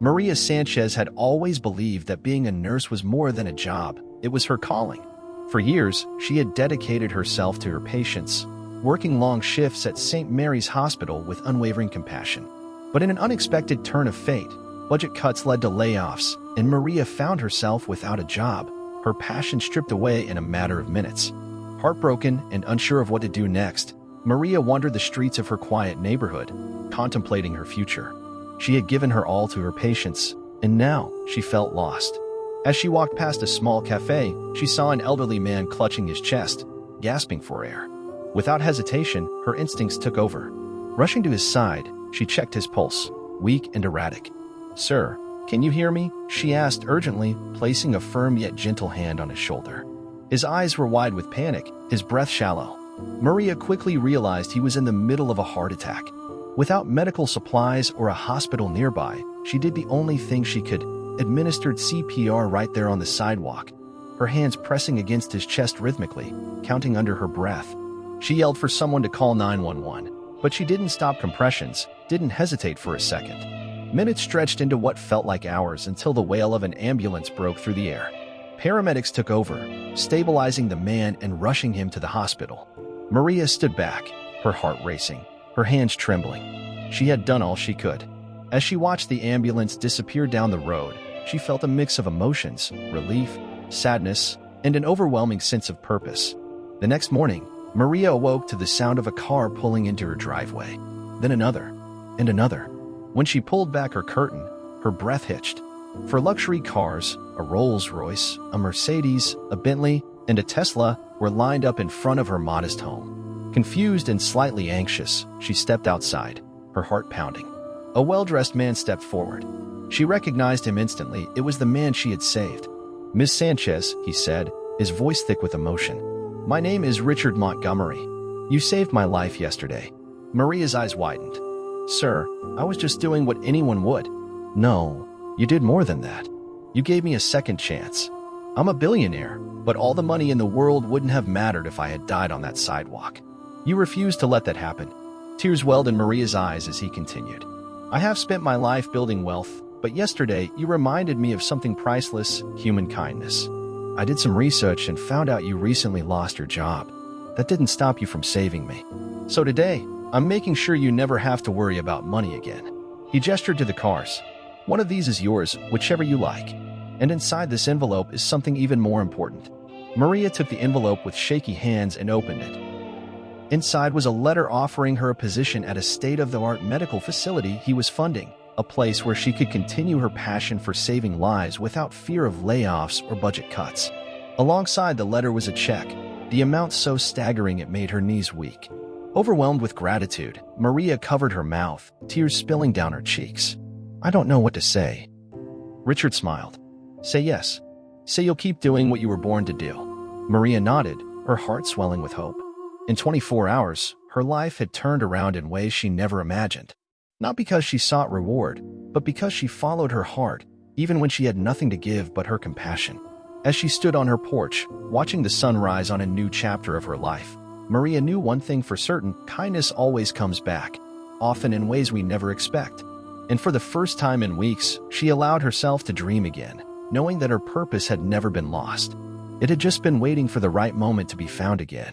Maria Sanchez had always believed that being a nurse was more than a job, it was her calling. For years, she had dedicated herself to her patients, working long shifts at St. Mary's Hospital with unwavering compassion. But in an unexpected turn of fate, budget cuts led to layoffs, and Maria found herself without a job, her passion stripped away in a matter of minutes. Heartbroken and unsure of what to do next, Maria wandered the streets of her quiet neighborhood, contemplating her future. She had given her all to her patients, and now she felt lost. As she walked past a small cafe, she saw an elderly man clutching his chest, gasping for air. Without hesitation, her instincts took over. Rushing to his side, she checked his pulse, weak and erratic. "Sir, can you hear me?" she asked urgently, placing a firm yet gentle hand on his shoulder. His eyes were wide with panic, his breath shallow. Maria quickly realized he was in the middle of a heart attack. Without medical supplies or a hospital nearby, she did the only thing she could, administered CPR right there on the sidewalk, her hands pressing against his chest rhythmically, counting under her breath. She yelled for someone to call 911, but she didn't stop compressions, didn't hesitate for a second. Minutes stretched into what felt like hours until the wail of an ambulance broke through the air. Paramedics took over, stabilizing the man and rushing him to the hospital. Maria stood back, her heart racing, her hands trembling. She had done all she could. As she watched the ambulance disappear down the road, she felt a mix of emotions, relief, sadness, and an overwhelming sense of purpose. The next morning, Maria awoke to the sound of a car pulling into her driveway. Then another, and another. When she pulled back her curtain, her breath hitched. For luxury cars, a Rolls-Royce, a Mercedes, a Bentley, and a Tesla were lined up in front of her modest home. Confused and slightly anxious, she stepped outside, her heart pounding. A well-dressed man stepped forward. She recognized him instantly. It was the man she had saved. "Miss Sanchez," he said, his voice thick with emotion. "My name is Richard Montgomery. You saved my life yesterday." Maria's eyes widened. "Sir, I was just doing what anyone would." "No, you did more than that. You gave me a second chance. I'm a billionaire, but all the money in the world wouldn't have mattered if I had died on that sidewalk. You refused to let that happen." Tears welled in Maria's eyes as he continued. "I have spent my life building wealth, but yesterday you reminded me of something priceless: human kindness. I did some research and found out you recently lost your job. That didn't stop you from saving me. So today, I'm making sure you never have to worry about money again." He gestured to the cars. "One of these is yours, whichever you like. And inside this envelope is something even more important." Maria took the envelope with shaky hands and opened it. Inside was a letter offering her a position at a state-of-the-art medical facility he was funding, a place where she could continue her passion for saving lives without fear of layoffs or budget cuts. Alongside the letter was a check, the amount so staggering it made her knees weak. Overwhelmed with gratitude, Maria covered her mouth, tears spilling down her cheeks. "I don't know what to say." Richard smiled. "Say yes. Say you'll keep doing what you were born to do." Maria nodded, her heart swelling with hope. In 24 hours, her life had turned around in ways she never imagined. Not because she sought reward, but because she followed her heart, even when she had nothing to give but her compassion. As she stood on her porch, watching the sun rise on a new chapter of her life, Maria knew one thing for certain: kindness always comes back, often in ways we never expect. And for the first time in weeks, she allowed herself to dream again, knowing that her purpose had never been lost. It had just been waiting for the right moment to be found again.